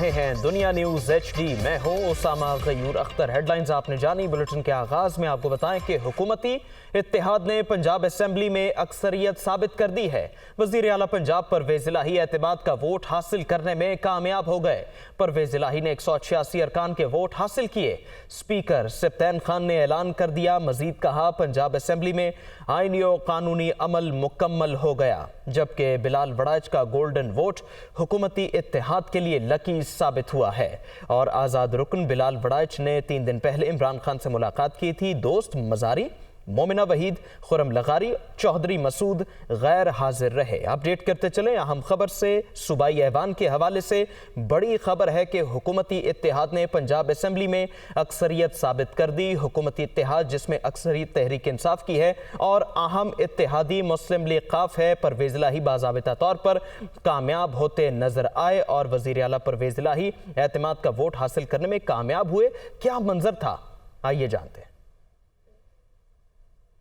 रहे हैं दुनिया न्यूज HD। मैं हूं उसामा गयूर अख्तर। हेडलाइंस आपने जानी। बुलेटिन के आगाज में आपको बताएं कि हुकूमती इत्तेहाद ने पंजाब असेंबली में अक्सरियत साबित कर दी है। वजीर आला पंजाब परवेज इलाही एतमाद का वोट हासिल करने में कामयाब हो गए। परवेज इलाही ने 186 अरकान के वोट हासिल किए। स्पीकर सिप्तैन खान ने ऐलान कर दिया। मजीद कहा, पंजाब असेंबली में आईनी और कानूनी अमल मुकम्मल हो गया, जबकि बिलाल वड़ाइच का गोल्डन वोट हुकूमती इत्तेहाद के लिए लकी साबित हुआ है। और आज़ाद रुकन बिलाल वड़ाइच ने 3 दिन पहले इमरान खान से मुलाकात की थी। दोस्त मजारी, मोमिना वहीद, खुरम लगारी, चौधरी मसूद गैर हाजिर रहे। अपडेट करते चले अहम खबर से। सूबाई ऐवान के हवाले से बड़ी खबर है कि हुकूमती इत्तेहाद ने पंजाब असेंबली में अक्सरियत साबित कर दी। हुकूमती इत्तेहाद जिसमें अक्सरियत तहरीक इंसाफ की है और अहम इत्तेहादी मुस्लिम लीग काफ है, परवेज इलाही बाज़ाबिता तौर पर कामयाब होते नजर आए और वज़ीर आला परवेज इलाही एतमाद का वोट हासिल करने में कामयाब हुए। क्या मंजर था, आइए जानते हैं।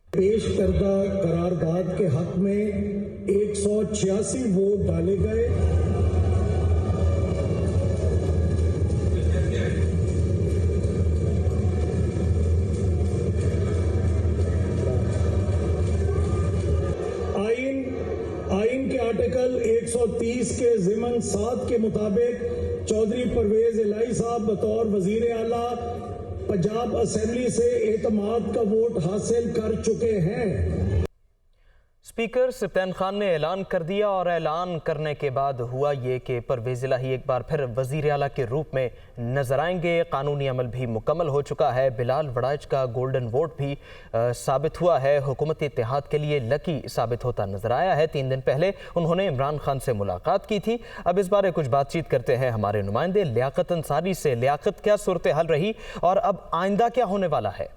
पेश करदा करारदाद के हक में 186 वोट डाले गए। आइन के आर्टिकल 130 के ज़िमन 7 के मुताबिक चौधरी परवेज इलाही साहब बतौर वजीर आला पंजाब असेंबली से एतमाद का वोट हासिल कर चुके हैं। स्पीकर सिप्तैन खान ने ऐलान कर दिया और ऐलान करने के बाद हुआ ये कि परवेज इलाही एक बार फिर वजीर आला के रूप में नजर आएंगे। कानूनी अमल भी मुकम्मल हो चुका है। बिलाल वड़ाइच का गोल्डन वोट भी साबित हुआ है। हुकूमती इत्तेहाद के लिए लकी साबित होता नजर आया है। 3 दिन पहले उन्होंने इमरान खान से मुलाकात की थी। अब इस बारे कुछ बातचीत करते हैं हमारे नुमाइंदे लियाकत अंसारी से। लियाकत, क्या सूरत हाल रही और अब आइंदा क्या होने वाला है?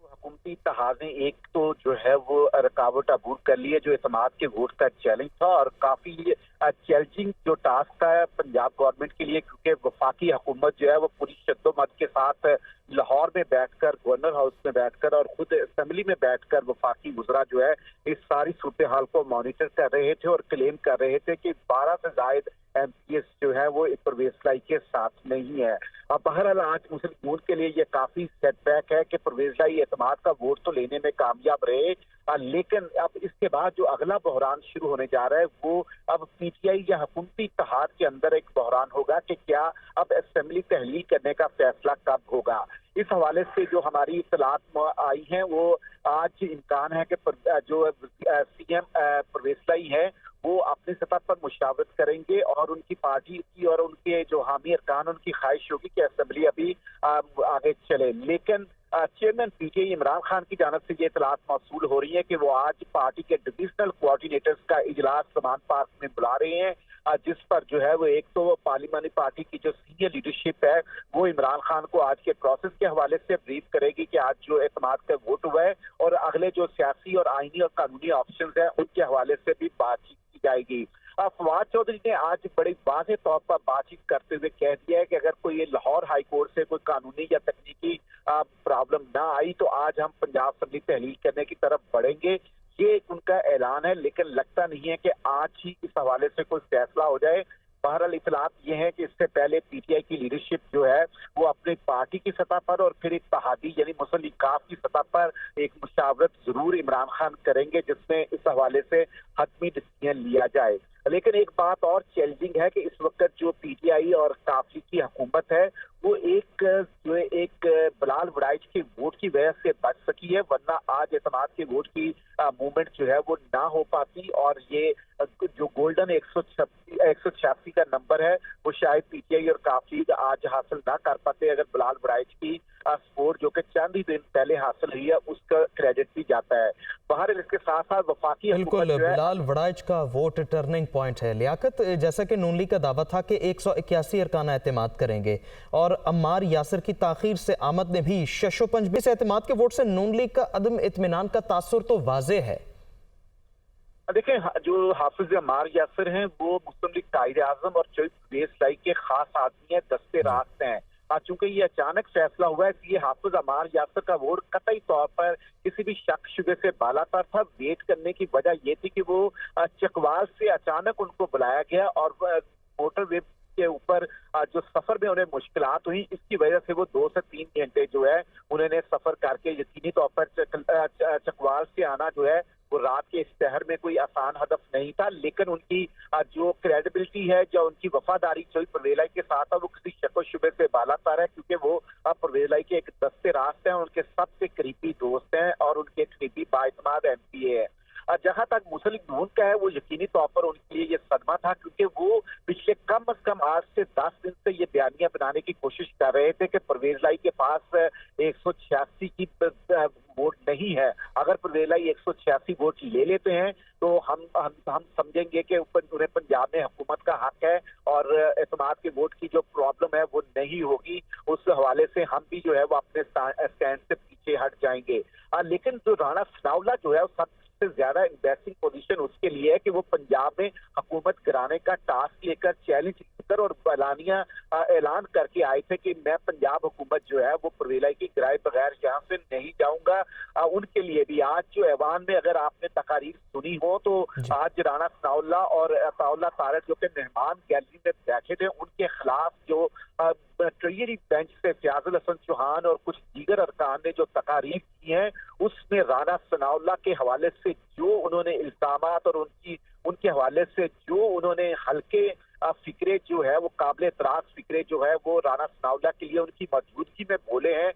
हुकूमती इत्तेहाद ने एक तो जो है वो रुकावट अबूर कर ली है, जो एतमाद के वोट का चैलेंज था और काफी चैलेंजिंग जो टास्क था पंजाब गवर्नमेंट के लिए, क्योंकि वफाकी हुकूमत जो है वो पूरी शद्दोमत के साथ लाहौर में बैठकर, गवर्नर हाउस में बैठकर और खुद असेंबली में बैठकर वफाकी वज़रा जो है इस सारी सूरत हाल को मॉनिटर कर रहे थे और क्लेम कर रहे थे कि 12 से जायद MPs जो है वो परवेज इलाही के साथ नहीं है। अब बहरहाल आज मुस्लिम यूथ के लिए ये काफी सेटबैक है कि परवेज इलाही एतमाद का वोट तो लेने में कामयाब रहे, लेकिन अब इसके बाद जो अगला बहरान शुरू होने जा रहा है वो अब PTI या हुकूमती इत्तेहाद के अंदर एक बहरान होगा कि क्या अब असेंबली तहलील करने का फैसला कब होगा। इस हवाले से जो हमारी इत्तलात आई हैं वो आज इम्कान है कि जो CM परवेज इलाही है वो अपनी सतह पर मुशावरत करेंगे और उनकी पार्टी की और उनके जो हामी अरकान, उनकी ख्वाहिश होगी कि असेंबली अभी आगे चले। लेकिन चेयरमैन PTI इमरान खान की जानब से ये इतलात मौसूल हो रही है कि वो आज पार्टी के डिविजनल कोऑर्डिनेटर्स का इजलास समान पार्क में बुला रहे हैं, जिस पर जो है वो एक तो पार्लिमानी पार्टी की जो सीनियर लीडरशिप है वो इमरान खान को आज के प्रोसेस के हवाले से ब्रीफ करेगी कि आज जो एतमाद का वोट हुआ है और अगले जो सियासी और आईनी और कानूनी ऑप्शन है उनके हवाले से भी बातचीत की जाएगी। फवाद चौधरी ने आज बड़े वाज़ेह तौर पर बातचीत करते हुए कह दिया है कि अगर कोई ये लाहौर हाई कोर्ट से कोई कानूनी या तकनीकी प्रॉब्लम ना आई तो आज हम पंजाब असेंबली तहलील करने की तरफ बढ़ेंगे। ये उनका ऐलान है, लेकिन लगता नहीं है कि आज ही इस हवाले से कोई फैसला हो जाए। बहरहाल इतलात ये है कि इससे पहले PTI की लीडरशिप जो है वो अपनी पार्टी की सतह पर और फिर इत्तेहादी यानी मुस्लिम लीग काफ की सतह पर एक मुशावरत जरूर इमरान खान करेंगे, जिसमें इस हवाले से हतमी डिसीजन लिया जाए। लेकिन एक बात और चैलेंजिंग है कि इस वक्त जो PTI और काफी की हुकूमत है वो एक बिलाल वड़ाइच के वोट की वजह से बच सकी है, वरना आज एतमाद के वोट की मूवमेंट जो है वो ना हो पाती और ये जो गोल्डन 186 का नंबर है वो शायद PTI और काफी आज हासिल ना कर पाते अगर बिलाल वड़ाइच की स्कोर जो कि चंद ही दिन पहले हासिल हुई है उसका क्रेडिट भी जाता है। बाहर इसके साथ साथ वफाकी बिल्कुल बिलाल वड़ाइच का वोट टर्निंग पॉइंट है। लियाकत, जैसा कि नून लीग का दावा था कि 181 अरकान एतमाद करेंगे और अम्मार यासिर की ताखीर से आमद ने भी शशोपंज इस एतमाद के वोट से नून लीग का अदम इत्मीनान का तासुर तो वाजे है। देखें, जो हाफिज अम्मार यासिर हैं वो मुस्लिम लीग कायदे आजम और चौधरी परवेज इलाही के खास आदमी है, दस्ते रास्त हैं चूंकि ये अचानक फैसला हुआ है, इसलिए हाफिज अमार यासर का वोट कतई तौर पर किसी भी शक शुबे से बालातर था। वेट करने की वजह ये थी कि वो चकवाल से अचानक उनको बुलाया गया और मोटरवे के ऊपर जो सफर में उन्हें मुश्किलात हुई, इसकी वजह से वो 2 से 3 घंटे जो है उन्होंने सफर करके यकीनी तौर पर चकवाल से आना जो है वो रात के इस शहर में कोई आसान हदफ नहीं था। लेकिन उनकी जो क्रेडिबिलिटी है, जो उनकी वफादारी जो परवेज लाई के साथ है, वो किसी शक शुबे से बालातर है, क्योंकि वो परवेज लाई के एक दस्ते रास्त हैं, उनके सबसे करीबी दोस्त हैं और उनके करीबी बाइतमाद MPA है। जहां तक मुस्लिम नून का है, वो यकीनी तौर पर उनके लिए ये सदमा था, क्योंकि वो पिछले कम से कम 8 से 10 दिन से ये बयानियां बनाने की कोशिश कर रहे थे कि परवेज लाई के पास 186 की वोट नहीं है। अगर परवेज लाई 186 वोट ले लेते हैं तो हम समझेंगे कि उन्हें पंजाब में हुकूमत का हक है और एतमाद के वोट की जो प्रॉब्लम है वो नहीं होगी। उस हवाले से हम भी जो है वो अपने स्टैंड से पीछे हट जाएंगे। लेकिन जो राणा सनाउल्लाह जो है वो सबसे ज्यादा एम्बैसिंग पोजीशन उसके लिए है कि वो पंजाब में हुकूमत गिराने का टास्क लेकर, चैलेंज लेकर और ऐलान करके आए थे कि मैं पंजाब हुकूमत जो है वो परवेज लाई की गिराए बगैर यहाँ से नहीं जाऊंगा। उनके लिए भी आज जो ऐवान में अगर आपने तकारीर सुनी हो तो आज राणा सनाउल्लाह और अताउल्लाह तारड़ जो कि मेहमान गैलरी में बैठे थे, उनके खिलाफ जो ट्रेजरी बेंच से फयाजुल हसन चौहान और कुछ दीगर अरकान ने जो तकारीर की हैं, उसमें राणा सनाउल्लाह के हवाले से जो उन्होंने इल्जामात और उनके हवाले से जो उन्होंने हल्के फिक्रे जो है वो काबिल एतराज फिक्रे जो है वो राणा सनाउल्लाह के लिए उनकी मौजूदगी में बोले हैं,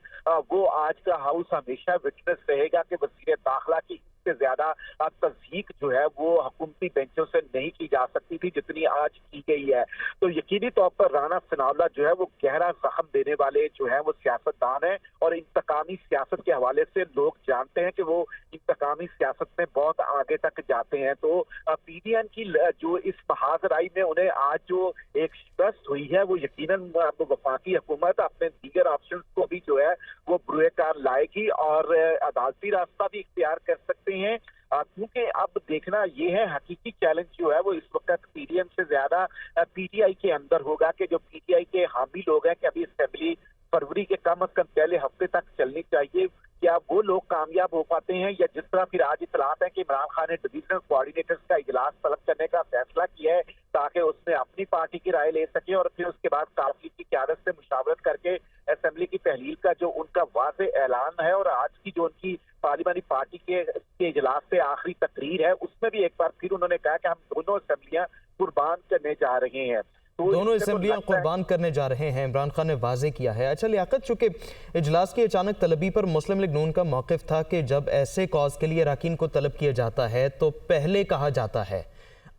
वो आज का हाउस हमेशा विटनेस रहेगा कि वज़ीर दाखिला की इससे ज्यादा तस्दीक जो है वो हुकूमती बेंचों से नहीं की जा सकती थी जितनी आज की गई है। तो यकीनी तौर पर राणा सनाउल्लाह जो है वो गहरा जख्म देने वाले जो है वो सियासतदान है और इंतकामी सियासत के हवाले से लोग जानते हैं कि वो इंतकामी सियासत में बहुत आगे तक जाते हैं। तो PDN की जो इस महाजराई में उन्हें आज जो एक शिकस्त हुई है वो यकीनन वफाकी हुकूमत अपने दीगर ऑप्शंस को भी जो है वो बुरे कार लाएगी और अदालती रास्ता भी इख्तियार कर सकते हैं, क्योंकि अब देखना ये है हकीकी चैलेंज जो है वो इस वक्त PDM से ज्यादा PTI के अंदर होगा कि जो PTI के हामी लोग हैं कि अभी असेंबली फरवरी के कम से कम पहले हफ्ते तक चलनी चाहिए, क्या वो लोग कामयाब हो पाते हैं या जिस तरह फिर आज इतलात है कि इमरान खान ने डिविजनल कोऑर्डिनेटर्स का इजलास तलब करने का फैसला किया है ताकि उसमें अपनी पार्टी की राय ले सके और फिर उसके बाद काफिले की क़यादत से मुशावरत करके असेंबली की तहलील का जो उनका वाज़ेह ऐलान है और आज की जो उनकी पार्लिमानी पार्टी के इजलास से आखिरी तकरीर है उसमें भी एक बार फिर उन्होंने कहा कि हम दोनों असेंबलियां कुर्बान करने जा रहे हैं। दोनों असेंबलियां कुर्बान करने जा रहे हैं, इमरान खान ने वाजे किया है। अच्छा लियाकत, चूंकि इजलास की अचानक तलबी पर मुस्लिम लीग नून का मौक़िफ़ था कि जब ऐसे कॉज के लिए अरकान को तलब किया जाता है तो पहले कहा जाता है।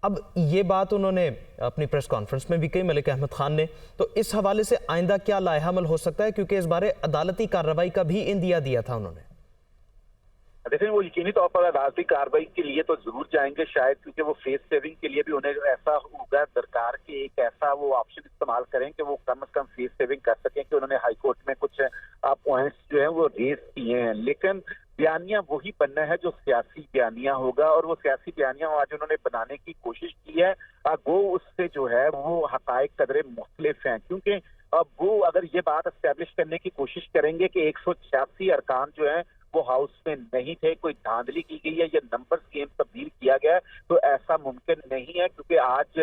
अब ये बात उन्होंने अपनी प्रेस कॉन्फ्रेंस में भी कही मलिक अहमद खान ने, तो इस हवाले से आइंदा क्या लाएहामल हो सकता है, क्योंकि इस बारे अदालती कार्रवाई का भी इंदिया दिया था उन्होंने। देखिए वो यकीनी तौर पर अदालती कार्रवाई के लिए तो जरूर जाएंगे शायद, क्योंकि वो फेस सेविंग के लिए भी उन्हें ऐसा होगा दरकार कि एक ऐसा वो ऑप्शन इस्तेमाल करें कि वो कम से कम फेस सेविंग कर सकें कि उन्होंने हाई कोर्ट में कुछ पॉइंट्स जो है वो रेज किए हैं, लेकिन बयानिया वही बनना है जो सियासी बयानिया होगा और वो सियासी बयानिया आज उन्होंने बनाने की कोशिश की है। वो उससे जो है वो हकायक कदरे मुख्तलिफ हैं, क्योंकि अब वो अगर ये बात एस्टेब्लिश करने की कोशिश करेंगे कि 186 अरकान जो है वो हाउस में नहीं थे, कोई धांधली की गई है या नंबर गेम तब्दील किया गया, तो ऐसा मुमकिन नहीं है, क्योंकि आज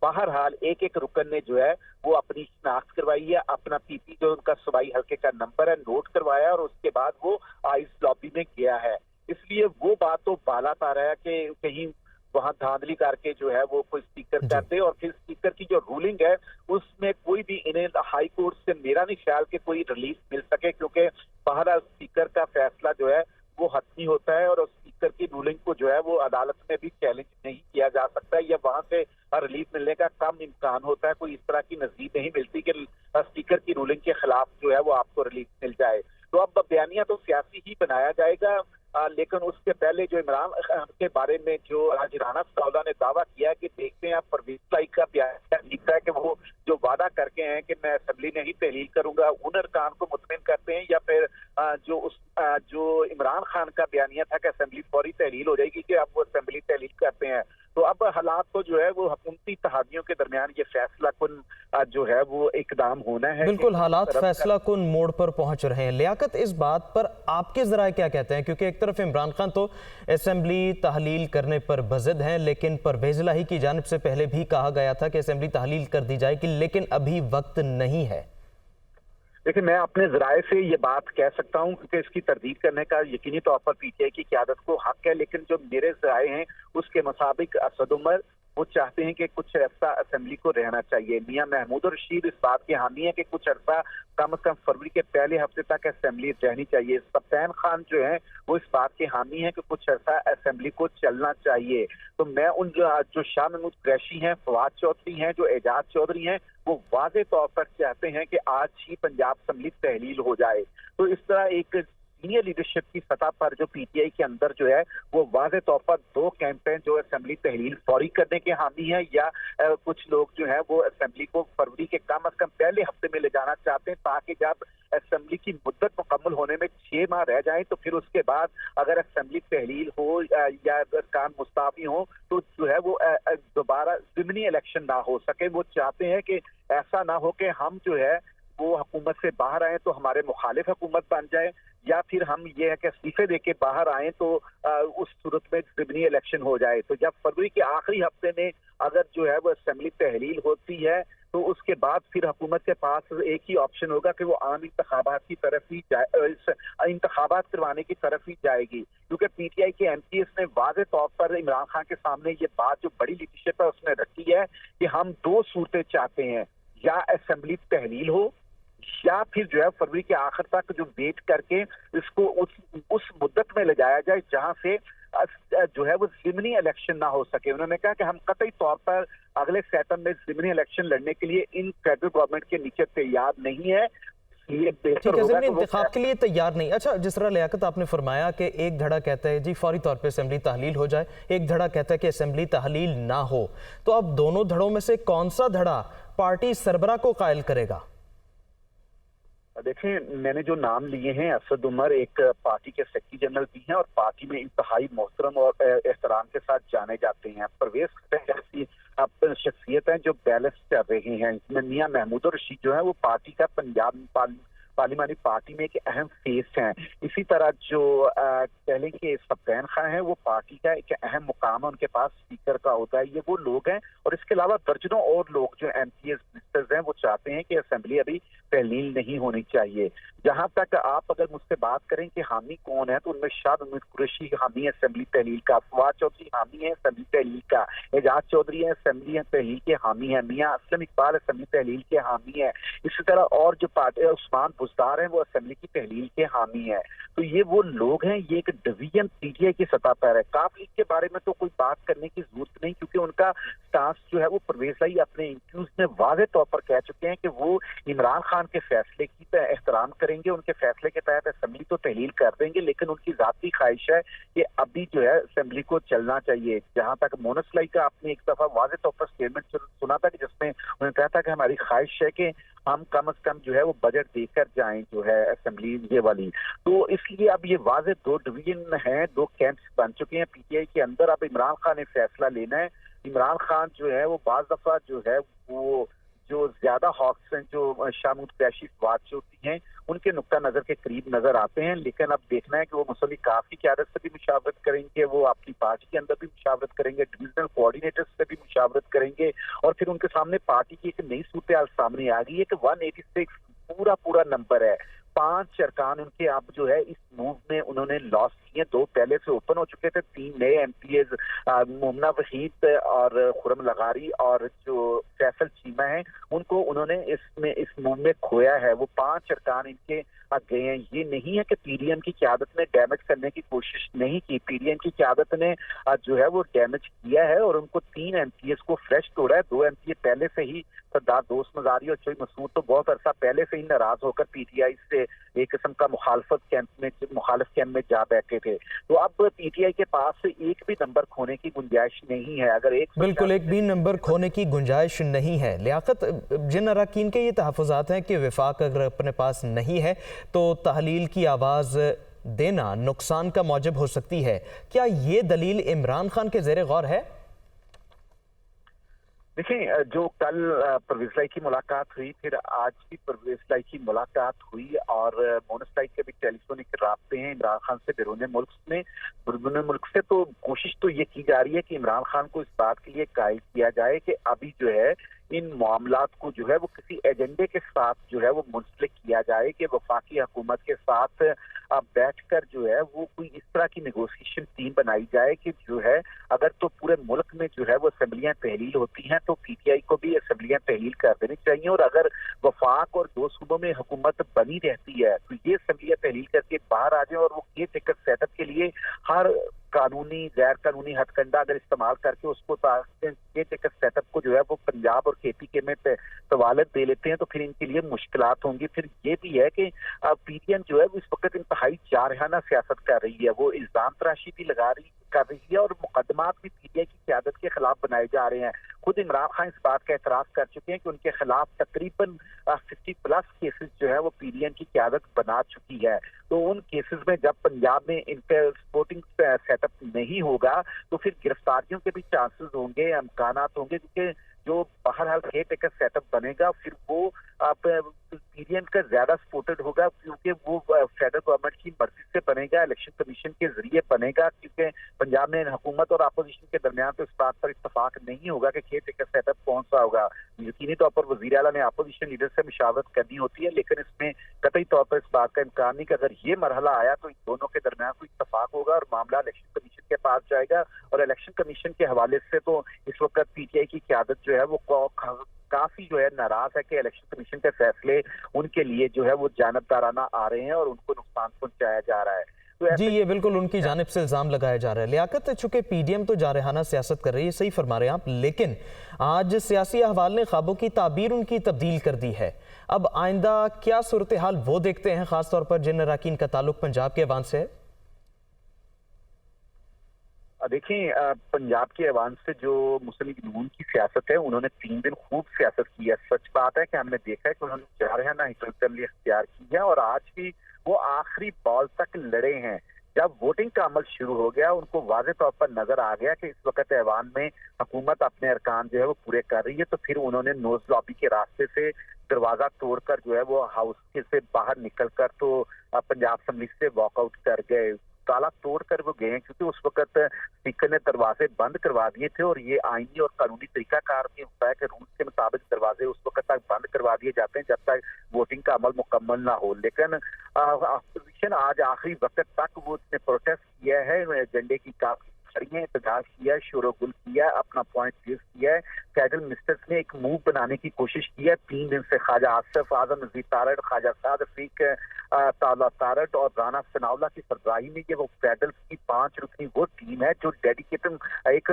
बहरहाल एक एक रुकन ने जो है वो अपनी शिनाख्त करवाई है, अपना PP जो उनका सूबाई हल्के का नंबर है नोट करवाया और उसके बाद वो इस लॉबी में गया है। इसलिए वो बात तो बालातर है कि कहीं वहां धांधली करके जो है वो कोई स्पीकर कर दे और फिर स्पीकर की जो रूलिंग है उसमें कोई भी इन्हें हाई कोर्ट से मेरा नहीं ख्याल कि कोई रिलीफ मिल सके, क्योंकि बहरहाल स्पीकर का फैसला जो है वो हतमी होता है और स्पीकर की रूलिंग को जो है वो अदालत में भी चैलेंज नहीं किया जा सकता या वहां से रिलीफ मिलने का कम इम्कान होता है। कोई इस तरह की नजीर नहीं मिलती कि स्पीकर की रूलिंग के खिलाफ जो है वो आपको रिलीफ मिल जाए। तो अब बयानिया तो सियासी ही बनाया जाएगा, लेकिन उसके पहले जो इमरान खान के बारे में जो आज राणा सनाउल्लाह ने दावा किया है कि देखते हैं आप परवेज लाई का बयान लिखता है कि वो जो वादा करके हैं कि मैं असेंबली में ही तहलील करूंगा उन अरकान को मुतमिन करते हैं या फिर जो इमरान खान का बयानिया था कि असेंबली फौरी तहलील हो जाएगी कि अब वो असेंबली तहलील करते हैं। तो अब हालात को जो है वो हुकूमती इत्तेहादियों के दरमियान ये फैसला कुन जो जो है वो इकदाम होना है। बिल्कुल, हालात फैसला कुन मोड़ पर पहुंच रहे हैं। लियाकत, इस बात पर आपके ज़राए क्या कहते हैं? क्योंकि एक तरफ इमरान खान तो असेंबली तहलील करने पर बज़िद हैं, लेकिन परवेज़ इलाही की जानिब से पहले भी कहा गया था कि असेंबली तहलील कर दी जाएगी, लेकिन अभी वक्त नहीं है। देखिए, मैं अपने ज़राए से ये बात कह सकता हूँ क्योंकि इसकी तरदीद करने का यकीनी तौर पर पीटीआई की क़यादत को हक है, लेकिन जो मेरे ज़राए हैं उसके मुताबिक असद उमर वो चाहते हैं कि कुछ अरसा असेंबली को रहना चाहिए। मियां महमूद और रशीद इस बात के हामी है कि कुछ अरसा कम से कम फरवरी के पहले हफ्ते तक असेंबली रहनी चाहिए। सब्तैन खान जो है वो इस बात के हामी है कि कुछ अरसा असेंबली को चलना चाहिए। तो मैं उन जो शाह महमूद कुरैशी हैं, फवाद चौधरी हैं, जो एजाज चौधरी हैं, वो वाज़े तौर पर चाहते हैं कि आज ही पंजाब असेंबली तहलील हो जाए। तो इस तरह एक सीनियर लीडरशिप की सतह पर जो पीटीआई के अंदर जो है वो वाज़े तौर पर दो कैंपेन जो असेंबली तहलील फौरी करने के हामी है, या कुछ लोग जो है वो असेंबली को फरवरी के कम अज कम पहले हफ्ते में ले जाना चाहते हैं, ताकि जब असेंबली की मुद्दत मुकम्मल होने में 6 माह रह जाए तो फिर उसके बाद अगर असेंबली तहलील हो या अरकान मुस्ताफी हो तो जो है वो दोबारा ज़िमनी इलेक्शन ना हो सके। वो चाहते हैं कि ऐसा ना हो कि हम जो है वो हुकूमत से बाहर आए तो हमारे मुखालिफ हुकूमत बन जाए, या फिर हम ये है कि इस्तीफे देके बाहर आए तो उस सूरत में ज़िमनी इलेक्शन हो जाए। तो जब फरवरी के आखिरी हफ्ते में अगर जो है वो असेंबली तहलील होती है तो उसके बाद फिर हुकूमत के पास एक ही ऑप्शन होगा कि वो आम इंतखाबात की तरफ ही इंतखाबात करवाने की तरफ ही जाएगी, क्योंकि पीटीआई के एमपीएस ने वाज़े तौर पर इमरान खान के सामने ये बात जो बड़ी लीडरशिप है उसने रखी है कि हम दो सूरतें चाहते हैं, या असेंबली तहलील हो या फिर जो है फरवरी के आखिर तक जो वेट करके इसको उस मुद्दत में ले जाया जाए जहां से जो है वो ज़िमनी इलेक्शन ना हो सके। उन्होंने कहा कि हम कतई तौर पर अगले सेशन में ज़िमनी इलेक्शन लड़ने के लिए इन फेडरल गवर्नमेंट के नीचे तैयार नहीं है। ठीक है, ज़िमनी इंतखाब के लिए तैयार नहीं। अच्छा, जिस तरह लियाकत आपने फरमाया कि एक धड़ा कहता है जी फौरी तौर पे असेंबली तहलील हो जाए, एक धड़ा कहता है कि असेंबली तहलील ना हो, तो अब दोनों धड़ों में से कौन सा धड़ा पार्टी सरबरा को कायल करेगा? देखें, मैंने जो नाम लिए हैं, असद उमर एक पार्टी के सेक्रेटरी जनरल भी हैं और पार्टी में इंतहाई मोहतरम और एहतराम के साथ जाने जाते हैं। परवेज ऐसी शख्सियत हैं जो बैलेंस कर रहे हैं। इसमें मियां महमूद और रशीद जो है वो पार्टी का पंजाब पार्लिमानी पार्टी में एक अहम फेस हैं। इसी तरह जो कह लें कि सब्तैन खान है वो पार्टी का एक अहम मुकाम है, उनके पास स्पीकर का होता है। ये वो लोग हैं और इसके अलावा दर्जनों और लोग जो एमपीएस मिनिस्टर्स हैं वो चाहते हैं कि असेंबली अभी तहलील नहीं होनी चाहिए। जहां तक आप अगर मुझसे बात करें कि हामी कौन है, तो उनमें शाह महमूद कुरैशी हामी है असेंबली तहलील का, फवाद चौधरी हामी है असेंबली तहलील का, एजाज चौधरी है असेंबली तहलील के हामी है, मियां असलम इकबाल असेंबली तहलील के हामी है। इसी तरह और जो पार्टी उस्मान बुज़दार हैं वो असेंबली की तहलील के हामी है। तो ये वो लोग हैं, ये एक डिवीजन पीटीआई की सतह पर है। काफ लीग के बारे में तो कोई बात करने की जरूरत नहीं, क्योंकि उनका स्टांस जो है वो परवेज इलाही अपने इंटरव्यूज में वाज़े तौर पर कह चुके हैं कि वो इमरान खान के फैसले की एहतराम करेंगे, उनके फैसले के तहत असेंबली तो तहलील कर देंगे, लेकिन उनकी जाती ख्वाहिश है कि अभी जो है असेंबली को चलना चाहिए। जहां तक मोनस इलाही का आपने एक दफा वाज़े तौर पर स्टेटमेंट सुना था कि जिसमें उन्होंने कहा था कि हमारी ख्वाहिश है कि हम कम से कम जो है वो बजट देकर जाएं जो है असेंबली ये वाली। तो इसलिए अब ये वाज़े दो डिवीजन हैं, दो कैंप्स बन चुके हैं पीटीआई के अंदर। अब इमरान खान ने फैसला लेना है। इमरान खान जो है वो बाज़ दफा जो है वो जो ज्यादा हॉक्स हैं, जो शाह महमूद कुरैशी फवाद चौधरी हैं, उनके नुक्ता नजर के करीब नजर आते हैं। लेकिन अब देखना है कि वो मुसल्ली काफ की क़यादत से भी मुशावरत करेंगे, वो अपनी पार्टी के अंदर भी मुशावरत करेंगे, डिविजनल कोऑर्डिनेटर्स से भी मुशावरत करेंगे, और फिर उनके सामने पार्टी की एक नई सूरत हाल सामने आ गई है कि 186 पूरा नंबर है। 5 अरकान उनके अब जो है इस मूव में उन्होंने लॉस किए। 2 पहले से ओपन हो चुके थे, 3 नए एमपीएस मोमना वहीद और खुरम लगारी और जो फैसल चीमा है उनको उन्होंने इस मूव में खोया है। वो 5 अरकान इनके गए हैं। ये नहीं है कि पीडीएम की क़यादत ने डैमेज करने की कोशिश नहीं की, पीडीएम की क़यादत ने जो है वो डैमेज किया है और उनको 3 एमपीएस को फ्रेश तोड़ा है। 2 एमपीए पहले से ही सरदार दोस्त मजारी और चोई मसूद तो बहुत अरसा पहले से ही नाराज होकर पीटीआई से एक किस्म का मुखालिफ कैंप में जा बैठे थे। तो अब पीटीआई के पास से एक भी नंबर खोने की गुंजाइश नहीं है। अगर बिल्कुल एक भी नंबर खोने की गुंजाइश नहीं है। लियाकत, जिन अरकान के ये तहफ़्फ़ुज़ात हैं कि वफाक अगर अपने पास नहीं है तो तहलील की आवाज़ देना नुकसान का मौजब हो सकती है, क्या ये दलील इमरान खान के ज़ेरे गौर है? देखें, जो कल परवेज लाई की मुलाकात हुई, फिर आज भी परवेज लाई की मुलाकात हुई और मोनस लाई के भी टेलीफोनिक राब्ते हैं इमरान खान से बैरून मुल्क से। तो कोशिश तो ये की जा रही है कि इमरान खान को इस बात के लिए कायल किया जाए कि अभी जो है इन मामलात को जो है वो किसी एजेंडे के साथ जो है वो मुंसलिक किया जाए कि वफाकी हुकूमत के साथ बैठकर जो है वो कोई इस तरह की नेगोशिएशन टीम बनाई जाए कि जो है अगर तो पूरे मुल्क में जो है वो असेंबलियां तहलील होती हैं तो पीटीआई को भी असेंबलियां तहलील कर देनी चाहिए, और अगर वफाक और दो सूबों में हुकूमत बनी रहती है तो ये असेंबलियां तहलील करके बाहर आ जाए और वो केयर टेकर सेटअप के लिए हर कानूनी गैर कानूनी हथकंडा अगर इस्तेमाल करके उसको केयर टेकर सेटअप को जो है वो पंजाब और केपीके में तवालत दे लेते हैं तो फिर इनके लिए मुश्किलात होंगी। फिर ये भी है कि पीडीएम जो है वो इस वक्त इंतहाई जारहाना सियासत कर रही है, वो इल्जाम तराशी भी कर रही है और मुकदमात भी पीटीआई की क़यादत के खिलाफ बनाए जा रहे हैं। खुद इमरान खान इस बात का एतराफ़ कर चुके हैं कि उनके खिलाफ तकरीबन 50+ केसेस जो है वो पीडीएम की क़यादत बना चुकी है। तो उन केसेस में जब पंजाब में इनका सपोर्टिंग सेटअप नहीं होगा तो फिर गिरफ्तारियों के भी चांसेस होंगे, इम्कानात होंगे, क्योंकि जो बहरहाल केयर टेकर सेटअप बनेगा फिर वो पीडीएम का ज्यादा सपोर्टेड होगा क्योंकि वो फेडरल गवर्नमेंट की मर्जी से बनेगा, इलेक्शन कमीशन के जरिए बनेगा, क्योंकि पंजाब में हुकूमत और अपोजिशन के दरमियान तो इस बात पर इत्तफाक नहीं होगा कि केयर टेकर सेटअप कौन सा होगा। यकीनी तौर पर वज़ीर आला ने अपोजिशन लीडर से मुशावरत करनी होती है, लेकिन इसमें कतई तौर पर इस बात का इम्कान नहीं कि अगर ये मरहला आया तो इन दोनों के दरमियान कोई इत्तफाक होगा और मामला इलेक्शन कमीशन के पास जाएगा। और इलेक्शन कमीशन के हवाले से तो इस वक्त पीटीआई की क़यादत जो है वो काफी जो है नाराज है कि इलेक्शन कमीशन के फैसले उनके लिए जो है वो जानबदाराना आ रहे हैं और उनको नुकसान पहुंचाया जा रहा है। तो जी, ये बिल्कुल उनकी जानिब से इल्जाम लगाया जा रहा है। लियाकत, चूंकि पीडीएम तो जारहाना सियासत कर रही है, सही फरमा रहे हैं आप, लेकिन आज सियासी अहवाल ने ख्वाबों की ताबीर उनकी तब्दील कर दी है। अब आइंदा क्या सूरत हाल वो देखते हैं, खासतौर पर जिन अराकीन का ताल्लुक पंजाब के अवान से है? देखिए, पंजाब के अवान से जो मुस्लिम लीग नून की सियासत है उन्होंने 3 दिन खूब सियासत की है। सच बात है कि हमने देखा है कि उन्होंने जारहाना हिकमत इख्तियार की है और आज भी वो आखिरी बॉल तक लड़े हैं। जब वोटिंग का अमल शुरू हो गया उनको वाज़ेह तौर पर नजर आ गया कि इस वक्त ऐवान में हुकूमत अपने अरकान जो है वो पूरे कर रही है, तो फिर उन्होंने नोज लॉबी के रास्ते से दरवाजा तोड़कर जो है वो हाउस से बाहर निकलकर तो पंजाब असेंबली से वॉकआउट कर गए। ताला तोड़कर वो गए क्योंकि उस वक्त स्पीकर ने दरवाजे बंद करवा दिए थे और ये आईनी और कानूनी तरीकाकार भी होता है कि रूल के मुताबिक दरवाजे उस वक्त तक बंद करवा दिए जाते हैं जब तक वोटिंग का अमल मुकम्मल ना हो। लेकिन अपोजिशन आज आखिरी वक्त तक वो प्रोटेस्ट किया है, एजेंडे की काफी एहतजाज किया है, शोरगुल किया है, अपना पॉइंट पेश किया है। फेडरल मिनिस्टर्स ने एक मूव बनाने की कोशिश की है 3 दिन से। ख्वाजा आसिफ आजम नज़ीर तारड़, ख्वाजा साद रफीक ताला तारड़ और राना सनाउल्लाह की सरबराही में ये वो फेडरल की 5 रुकनी वो टीम है जो डेडिकेटेड एक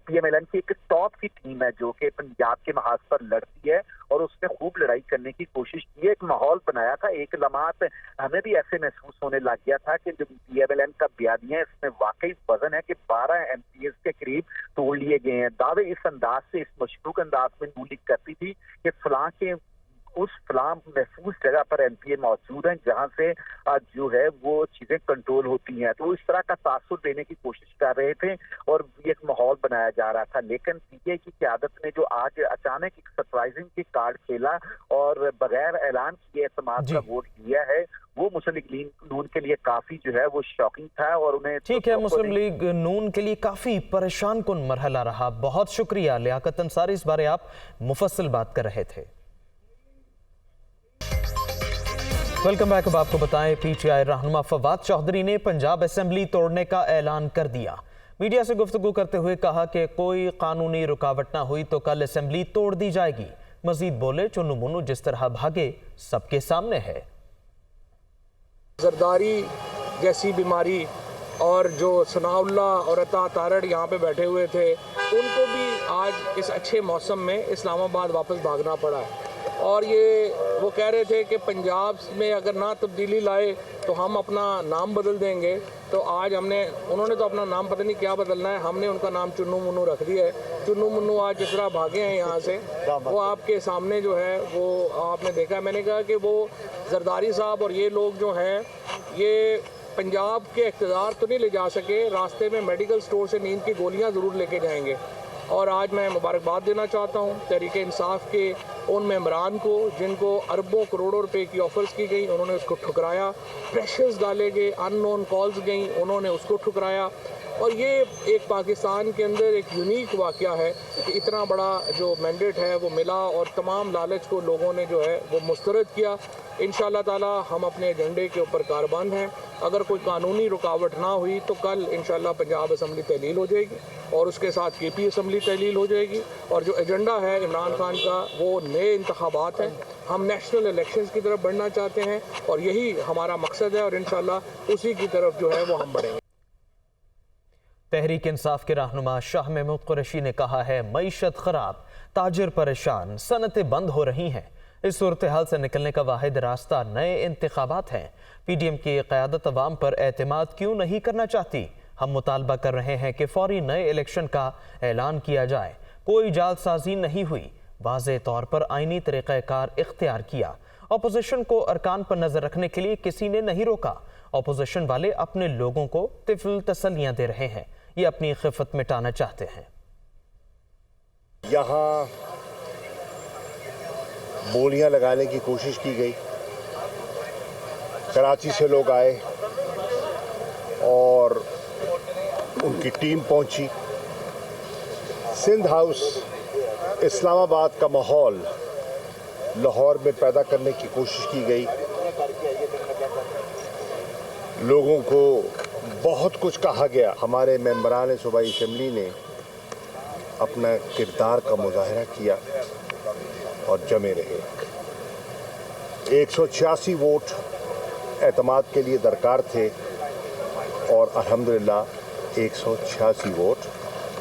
पीएमएलएन की एक टॉप की टीम है जो कि पंजाब के महाज पर लड़ती है और उसने खूब लड़ाई करने की कोशिश की है। एक माहौल बनाया था, एक लम्हात हमें भी ऐसे महसूस होने लग गया था कि जो पीएमएलएन का बयानिया है इसमें वाकई वजन है कि 12 एमपीएस के करीब तोड़ लिए गए हैं। दावे इस अंदाज से, इस मशकूक अंदाज में नून लीग करती थी कि फलां के उस फलां महफूज जगह पर एमपीए मौजूद हैं जहां से जो है वो चीजें कंट्रोल होती हैं, तो वो इस तरह का तासुर देने की कोशिश कर रहे थे और एक माहौल बनाया जा रहा था। लेकिन पीटीआई की क़यादत ने जो आज अचानक एक सरप्राइजिंग की कार्ड खेला और बगैर ऐलान किए एतमाद का वोट दिया है, वो मुस्लिम लीग नून के लिए काफी जो है वो शॉकिंग था और उन्हें ठीक है, मुस्लिम लीग नून के लिए काफी परेशान कुन मरहला रहा। बहुत शुक्रिया लियाकत अंसारी, इस बारे आप मुफस्सल बात कर रहे थे। Welcome back. अब आपको बताएं, पीटीआई रहनुमा फवाद चौधरी ने पंजाब असेंबली तोड़ने का ऐलान कर दिया। मीडिया से गुफ्तगू करते हुए कहा कि कोई कानूनी रुकावट ना हुई तो कल असेंबली तोड़ दी जाएगी। मजीद बोले, चुन्नू मुन्नू जिस तरह भागे सबके सामने है। जरदारी जैसी बीमारी और जो सनाउल्लाह और अता तारड़ यहाँ पे बैठे हुए थे उनको भी आज इस अच्छे मौसम में इस्लामाबाद वापस भागना पड़ा है। और ये वो कह रहे थे कि पंजाब में अगर ना तब्दीली लाए तो हम अपना नाम बदल देंगे, तो आज उन्होंने तो अपना नाम पता नहीं क्या बदलना है, हमने उनका नाम चुन्नू मुन्नू रख दिया है। चुन्नू मुन्नू आज जिस तरह भागे हैं यहाँ से वो आपके सामने जो है वो आपने देखा। मैंने कहा कि वो जरदारी साहब और ये लोग जो हैं ये पंजाब के इक़्तिदार तो नहीं ले जा सके, रास्ते में मेडिकल स्टोर से नींद की गोलियाँ ज़रूर लेके जाएंगे। اور آج میں مبارکباد دینا چاہتا ہوں تحریک انصاف کے ان ممبران کو جن کو اربوں کروڑوں روپے کی آفرز کی گئی، انہوں نے اس کو ٹھکرایا، پریشرز ڈالے گئے، ان نون کالز گئیں، انہوں نے اس کو ٹھکرایا۔ اور یہ ایک پاکستان کے اندر ایک یونیک واقعہ ہے کہ اتنا بڑا جو مینڈیٹ ہے وہ ملا اور تمام لالچ کو لوگوں نے جو ہے وہ مسترد کیا۔ انشاءاللہ تعالی ہم اپنے ایجنڈے کے اوپر کاربند ہیں۔ اگر کوئی قانونی رکاوٹ نہ ہوئی تو کل انشاءاللہ پنجاب اسمبلی تحلیل ہو جائے گی اور اس کے ساتھ کے پی اسمبلی تحلیل ہو جائے گی، اور جو ایجنڈا ہے عمران خان کا وہ نئے انتخابات ہیں۔ ہم نیشنل الیکشنز کی طرف بڑھنا چاہتے ہیں اور یہی ہمارا مقصد ہے، اور انشاءاللہ اسی کی طرف جو ہے وہ ہم بڑھیں گے۔ تحریک انصاف کے رہنما شاہ محمود قریشی نے کہا ہے معیشت خراب، تاجر پریشان، صنعتیں بند ہو رہی ہیں۔ اس صورتحال سے نکلنے کا واحد راستہ نئے انتخابات ہیں۔ پی ڈی ایم کی قیادت عوام پر اعتماد کیوں نہیں کرنا چاہتی؟ ہم مطالبہ کر رہے ہیں کہ فوری نئے الیکشن کا اعلان کیا جائے۔ کوئی جعل سازی نہیں ہوئی، واضح طور پر آئینی طریقہ کار اختیار کیا۔ اپوزیشن کو ارکان پر نظر رکھنے کے لیے کسی نے نہیں روکا۔ اپوزیشن والے اپنے لوگوں کو طفل تسلیاں دے رہے ہیں، یہ اپنی خفت مٹانا چاہتے ہیں۔ یہاں بولیاں لگانے کی کوشش کی گئی، کراچی سے لوگ آئے اور ان کی ٹیم پہنچی، سندھ ہاؤس اسلام آباد کا ماحول لاہور میں پیدا کرنے کی کوشش کی گئی۔ لوگوں کو بہت کچھ کہا گیا۔ ہمارے ممبران صوبائی اسمبلی نے اپنا کردار کا مظاہرہ کیا اور جمے رہے۔ 186 ووٹ اعتماد کے لیے درکار تھے اور الحمدللہ 186 ووٹ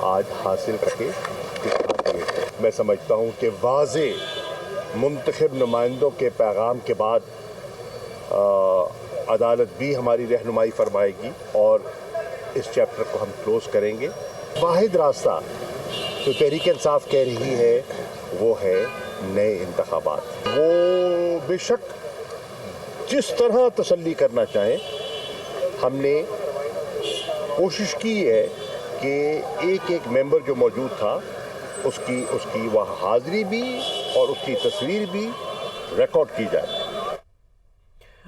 آج حاصل کر کے دکھا دیے۔ میں سمجھتا ہوں کہ واضح منتخب نمائندوں کے پیغام کے بعد عدالت بھی ہماری رہنمائی فرمائے گی اور اس چیپٹر کو ہم کلوز کریں گے۔ واحد راستہ جو تحریک انصاف کہہ رہی ہے وہ ہے نئے انتخابات۔ وہ بے شک جس طرح تسلی کرنا چاہیں، ہم نے کوشش کی ہے کہ ایک ایک ممبر جو موجود تھا اس کی وہاں حاضری بھی اور اس کی تصویر بھی ریکارڈ کی جائے۔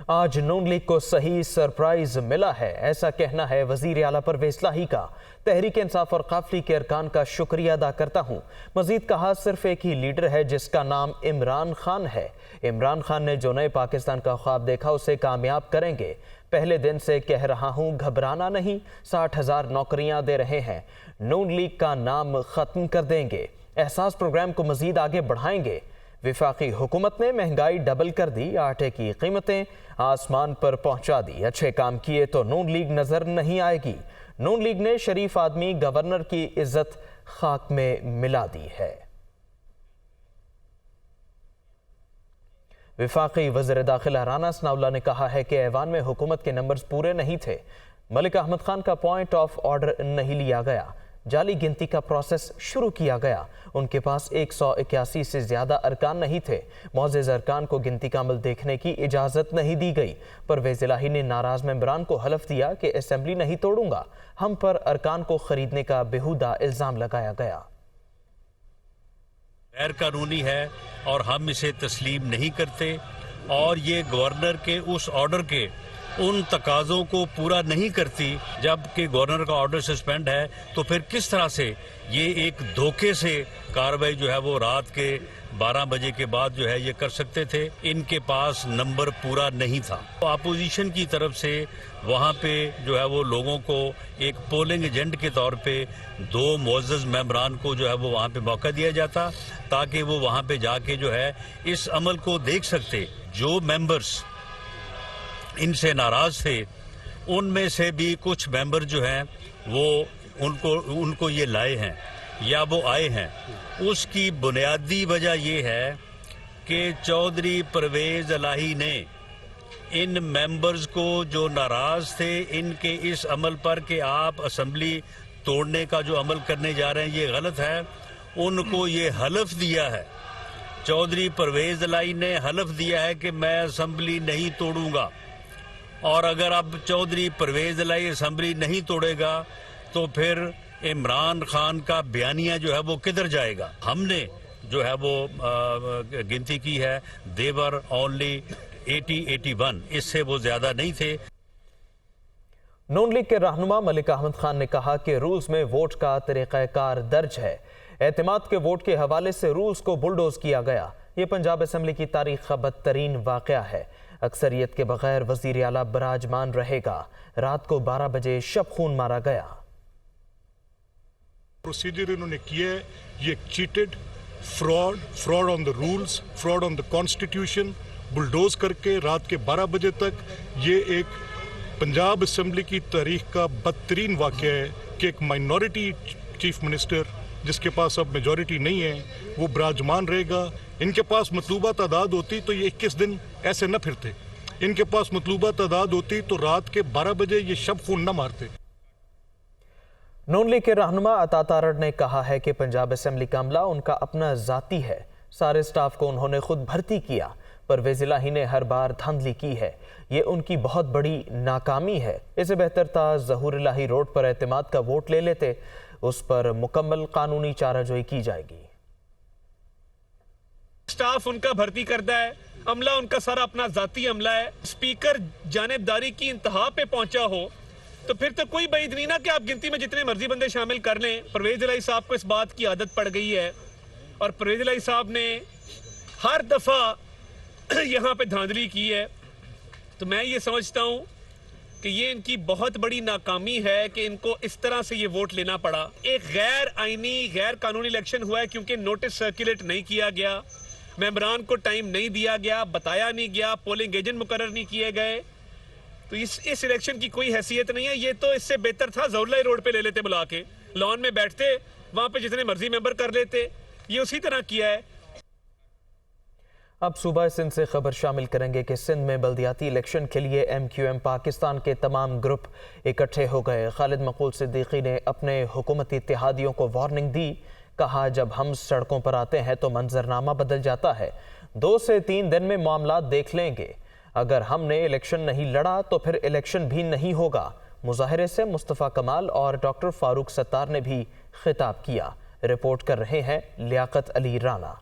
آج نون لیگ کو صحیح سرپرائز ملا ہے، ایسا کہنا ہے وزیر اعلیٰ پرویز الہی کا۔ تحریک انصاف اور قافلی کے ارکان کا شکریہ ادا کرتا ہوں۔ مزید کہا صرف ایک ہی لیڈر ہے جس کا نام عمران خان ہے۔ عمران خان نے جو نئے پاکستان کا خواب دیکھا اسے کامیاب کریں گے۔ پہلے دن سے کہہ رہا ہوں گھبرانا نہیں، 60,000 نوکریاں دے رہے ہیں، نون لیگ کا نام ختم کر دیں گے، احساس پروگرام کو مزید آگے بڑھائیں گے۔ وفاقی حکومت نے مہنگائی ڈبل کر دی، آٹے کی قیمتیں آسمان پر پہنچا دی۔ اچھے کام کیے تو نون لیگ نظر نہیں آئے گی۔ نون لیگ نے شریف آدمی گورنر کی عزت خاک میں ملا دی ہے۔ وفاقی وزیر داخلہ رانا ثناءاللہ نے کہا ہے کہ ایوان میں حکومت کے نمبرز پورے نہیں تھے، ملک احمد خان کا پوائنٹ آف آرڈر نہیں لیا گیا، جعلی گنتی کا پروسیس شروع کیا گیا، ان کے پاس 181 سے زیادہ ارکان نہیں تھے، معزز ارکان کو گنتی کا عمل دیکھنے کی اجازت نہیں دی گئی۔ پرویز الہی نے ناراض ممبران کو حلف دیا کہ اسمبلی نہیں توڑوں گا، ہم پر ارکان کو خریدنے کا بیہودہ الزام لگایا گیا۔ غیر قانونی ہے اور ہم اسے تسلیم نہیں کرتے، اور یہ گورنر کے اس آرڈر کے ان تقاضوں کو پورا نہیں کرتی۔ جب کہ گورنر کا آرڈر سسپینڈ ہے تو پھر کس طرح سے یہ ایک دھوکے سے کارروائی جو ہے وہ رات کے 12 بجے کے بعد جو ہے یہ کر سکتے تھے؟ ان کے پاس نمبر پورا نہیں تھا۔ اپوزیشن کی طرف سے وہاں پہ جو ہے وہ لوگوں کو ایک پولنگ ایجنٹ کے طور پہ 2 معزز ممبران کو جو ہے وہ وہاں پہ موقع دیا جاتا تاکہ وہ وہاں پہ جا کے جو ہے اس عمل کو دیکھ سکتے۔ جو ممبرز ان سے ناراض تھے ان میں سے بھی کچھ ممبر جو ہیں وہ ان کو یہ لائے ہیں یا وہ آئے ہیں۔ اس کی بنیادی وجہ یہ ہے کہ چودھری پرویز الہی نے ان ممبرز کو جو ناراض تھے ان کے اس عمل پر کہ آپ اسمبلی توڑنے کا جو عمل کرنے جا رہے ہیں یہ غلط ہے، ان کو یہ حلف دیا ہے۔ چودھری پرویز الہی نے حلف دیا ہے کہ میں اسمبلی نہیں توڑوں گا، اور اگر اب چودھری پرویز الہی اسمبلی نہیں توڑے گا تو پھر इमरान खान का बयानिया जो है वो किधर जाएगा। हमने जो है वो गिनती की है, देवर ओनली 80-81, इससे वो ज्यादा नहीं थे। नून लीग के रहनुमा मलिक अहमद खान ने कहा कि रूल्स में वोट का तरीक़ाकार दर्ज है। एतमाद के वोट के हवाले से रूल्स को बुलडोज किया गया। ये पंजाब असम्बली की तारीख का बदतरीन वाक़या है। अक्सरियत के बगैर वज़ीर आला बराजमान रहेगा। रात को 12 बजे शब खून मारा गया। प्रोसीजर इन्होंने किया है, ये cheated, fraud on the rules, fraud on the constitution, bulldoze करके रात के 12 बजे तक ये एक पंजाब असम्बली की तारीख का बदतरीन वाक़या है कि एक माइनॉरिटी चीफ मिनिस्टर जिसके पास अब मेजॉरिटी नहीं है वो बराजमान रहेगा। इनके पास मतलूबा तादाद होती तो ये 21 दिन ऐसे न फिरते। इनके पास मतलूबा तादाद होती तो रात के 12 बजे ये शब खून न मारते। नून लीग के रहनुमा अता तारड़ ने कहा है कि पंजाब असम्बली का अमला उनका अपना ज़ाती है। सारे स्टाफ को उन्होंने खुद भर्ती किया। परवेज़ इलाही ने हर बार धांधली की है। ये उनकी बहुत बड़ी नाकामी है। इससे बेहतर था ज़हूर इलाही रोड पर एतमाद का वोट ले लेते। उस पर मुकम्मल कानूनी चाराजोई की जाएगी। स्टाफ उनका भर्ती करता है, अमला उनका सारा अपना जाती अमला है। स्पीकर जानिबदारी की इंतहा पे पहुंचा हो तो फिर तो कोई बैद नहीं ना कि आप गिनती में जितने मर्जी बंदे शामिल कर लें। परवेज़ इलाही साहब को इस बात की आदत पड़ गई है और परवेज़ इलाही साहब ने हर दफ़ा यहाँ पे धांधली की है। तो मैं ये समझता हूँ कि ये इनकी बहुत बड़ी नाकामी है कि इनको इस तरह से ये वोट लेना पड़ा। एक गैर आईनी गैर कानूनी इलेक्शन हुआ है क्योंकि नोटिस सर्कुलेट नहीं किया गया, मेंबरान को टाइम नहीं दिया गया, बताया नहीं गया, पोलिंग एजेंट मुकर्रर नहीं किए गए। तो इस इलेक्शन की कोई हैसियत नहीं है। ये तो इससे बेहतर था ज़ौलाई रोड पे ले लेते, बुला के लॉन में बैठते, वहाँ पे जितने मर्जी मेंबर कर लेते। ये उसी तरह किया है। अब सूबा सिंध से खबर शामिल करेंगे कि सिंध में बल्दियाती इलेक्शन के लिए MQM पाकिस्तान के तमाम ग्रुप इकट्ठे हो गए। खालिद मकबूल सिद्दीकी ने अपने हुकूमती इत्तेहादियों को वार्निंग दी। कहा, जब हम सड़कों पर आते हैं तो मंजरनामा बदल जाता है। 2 से 3 दिन में मामला देख लेंगे। अगर हमने इलेक्शन नहीं लड़ा तो फिर इलेक्शन भी नहीं होगा। मुजाहरे से मुस्तफ़ा कमाल और डॉक्टर फारूक सत्तार ने भी खिताब किया। रिपोर्ट कर रहे हैं लियाकत अली राना।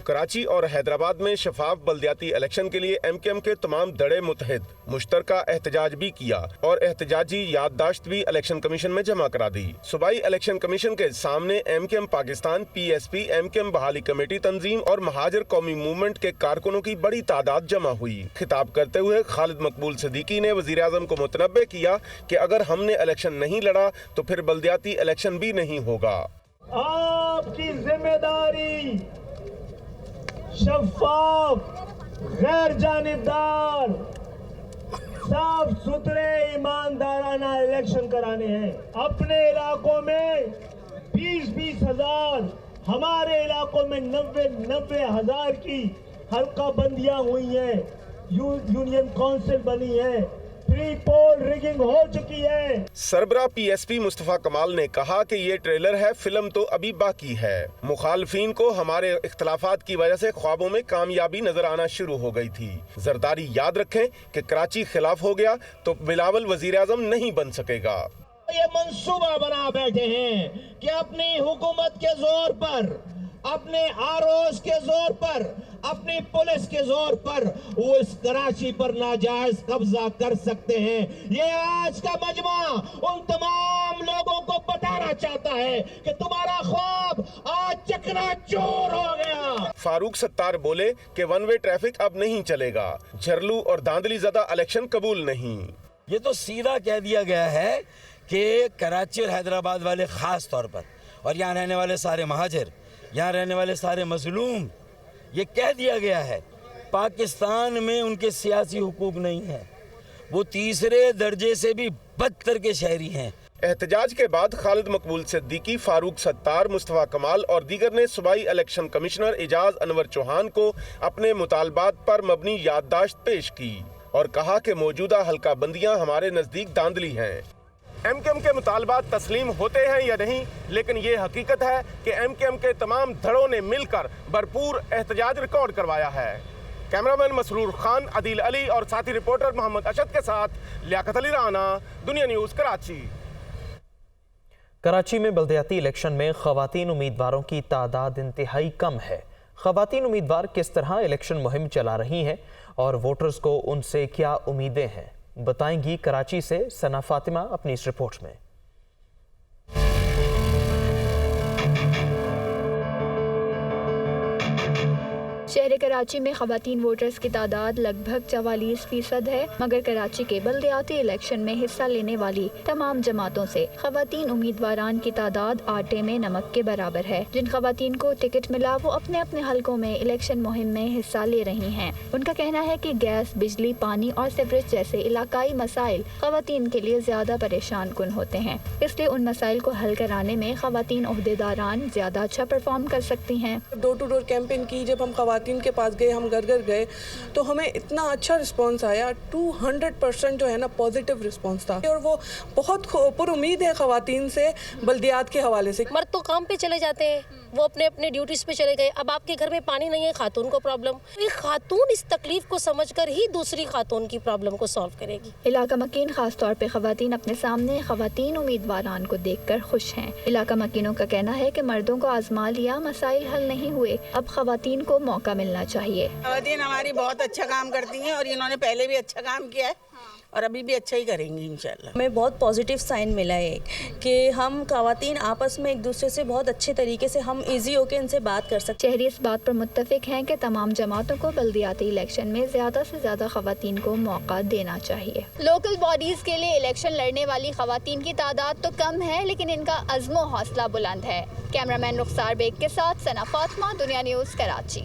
कराची और हैदराबाद में शफाफ बल्दियाती इलेक्शन के लिए MQM के तमाम धड़े मुतहद मुश्तरका एहतजाज भी किया और एहतजाजी याददाश्त भी इलेक्शन कमीशन में जमा करा दी। सूबाई इलेक्शन कमीशन के सामने MQM पाकिस्तान, PSP, MQM बहाली कमेटी तंजीम और महाजर कौमी मूवमेंट के कारकुनों की बड़ी तादाद जमा हुई। खिताब करते हुए खालिद मकबूल सिद्दीकी ने वज़ीर आज़म को मुतनब्बे किया कि अगर हमने इलेक्शन नहीं लड़ा तो फिर बल्दियाती इलेक्शन भी नहीं होगा। आपकी जिम्मेदारी शफाफ, गैर जानिबदार, साफ सुथरे ईमानदाराना इलेक्शन कराने हैं। अपने इलाकों में 20-20 हजार, हमारे इलाकों में 90-90 हजार की हल्का बंदियां हुई हैं। यूनियन काउंसिल बनी है, प्री पोल रिगिंग हो चुकी है। सरबरा PSP मुस्तफ़ा कमाल ने कहा कि ये ट्रेलर है, फिल्म तो अभी बाकी है। मुखालफीन को हमारे इख्तलाफात की वजह से ख्वाबों में कामयाबी नजर आना शुरू हो गई थी। जरदारी याद रखें कि कराची खिलाफ हो गया तो बिलावल वजीर आजम नहीं बन सकेगा। ये मंसूबा बना बैठे हैं कि अपनी हुकूमत के जोर पर, अपने आरोस के जोर पर, अपनी पुलिस के जोर पर वो इस कराची पर नाजायज कब्जा कर सकते हैं। ये आज का मजमा उन तमाम लोगों को बताना चाहता है कि तुम्हारा ख्वाब आज चकनाचूर हो गया। फारूक सत्तार बोले कि वन वे ट्रैफिक अब नहीं चलेगा। झरलू और धांधली ज़्यादा इलेक्शन कबूल नहीं। ये तो सीधा कह दिया गया है कि कराची और हैदराबाद वाले खास तौर पर, और यहाँ रहने वाले सारे महाजर, यहाँ रहने वाले सारे मजलूम, ये कह दिया गया है पाकिस्तान में उनके सियासी हुकूक नहीं है। वो तीसरे दर्जे से भी बदतर के शहरी हैं। एहतजाज के बाद खालिद मकबूल सिद्दीकी, फारूक सत्तार, मुस्तफ़ा कमाल और दीगर ने सूबाई इलेक्शन कमिश्नर एजाज अनवर चौहान को अपने मुतालबात पर मबनी याददाश्त पेश की और कहा कि मौजूदा हल्का बंदियां हमारे नजदीक धांधली हैं। MKM کے مطالبات تسلیم ہوتے ہیں یا نہیں، لیکن یہ حقیقت ہے کہ MKM کے تمام دھڑوں نے مل کر بھرپور احتجاج ریکارڈ کروایا ہے۔ کیمرامین مسرور خان، عدیل علی اور ساتھی رپورٹر محمد اشد کے ساتھ لیاقت علی رانا، دنیا نیوز کراچی۔ کراچی میں بلدیاتی الیکشن میں خواتین امیدواروں کی تعداد انتہائی کم ہے۔ خواتین امیدوار کس طرح الیکشن مہم چلا رہی ہیں اور ووٹرز کو ان سے کیا امیدیں ہیں، بتائیں گی کراچی سے ثنا فاطمہ اپنی اس رپورٹ میں۔ شہر کراچی میں خواتین ووٹرز کی تعداد لگ بھگ 44% ہے، مگر کراچی کے بلدیاتی الیکشن میں حصہ لینے والی تمام جماعتوں سے خواتین امیدواران کی تعداد آٹے میں نمک کے برابر ہے۔ جن خواتین کو ٹکٹ ملا وہ اپنے اپنے حلقوں میں الیکشن مہم میں حصہ لے رہی ہیں۔ ان کا کہنا ہے کہ گیس، بجلی، پانی اور سیوریج جیسے علاقائی مسائل خواتین کے لیے زیادہ پریشان کن ہوتے ہیں، اس لیے ان مسائل کو حل کرانے میں خواتین عہدیداران زیادہ اچھا پرفارم کر سکتی ہیں۔ ڈور ٹو ڈور کیمپین کی، جب ہم خواتین کے پاس گئے، ہم گھر گھر گئے تو ہمیں اتنا اچھا رسپانس آیا، 200% جو ہے نا پازیٹیو رسپانس تھا، اور وہ بہت پر امید ہے خواتین سے بلدیات کے حوالے سے۔ مرد تو کام پہ چلے جاتے ہیں، وہ اپنے اپنے ڈیوٹیز پہ چلے گئے، اب آپ کے گھر میں پانی نہیں ہے، خاتون کو پرابلم، ایک خاتون اس تکلیف کو سمجھ کر ہی دوسری خاتون کی پرابلم کو سالو کرے گی۔ علاقہ مکین خاص طور پہ خواتین اپنے سامنے خواتین امیدواران کو دیکھ کر خوش ہیں۔ علاقہ مکینوں کا کہنا ہے کہ مردوں کو آزما لیا، مسائل حل نہیں ہوئے، اب خواتین کو موقع ملنا چاہیے۔ خواتین ہماری بہت اچھا کام کرتی ہیں اور انہوں نے پہلے بھی اچھا کام کیا ہے اور ابھی بھی اچھا ہی کریں گی انشاءاللہ۔ ہمیں بہت پازیٹیو سائن ملا ہے کہ ہم خواتین آپس میں ایک دوسرے سے بہت اچھے طریقے سے ہم ایزی ہو کے ان سے بات کر سکتے ہیں۔ شہری اس بات پر متفق ہیں کہ تمام جماعتوں کو بلدیاتی الیکشن میں زیادہ سے زیادہ خواتین کو موقع دینا چاہیے۔ لوکل باڈیز کے لیے الیکشن لڑنے والی خواتین کی تعداد تو کم ہے، لیکن ان کا عزم و حوصلہ بلند ہے۔ کیمرامین رخسار بیگ کے ساتھ ثنا فاطمہ، دنیا نیوز کراچی۔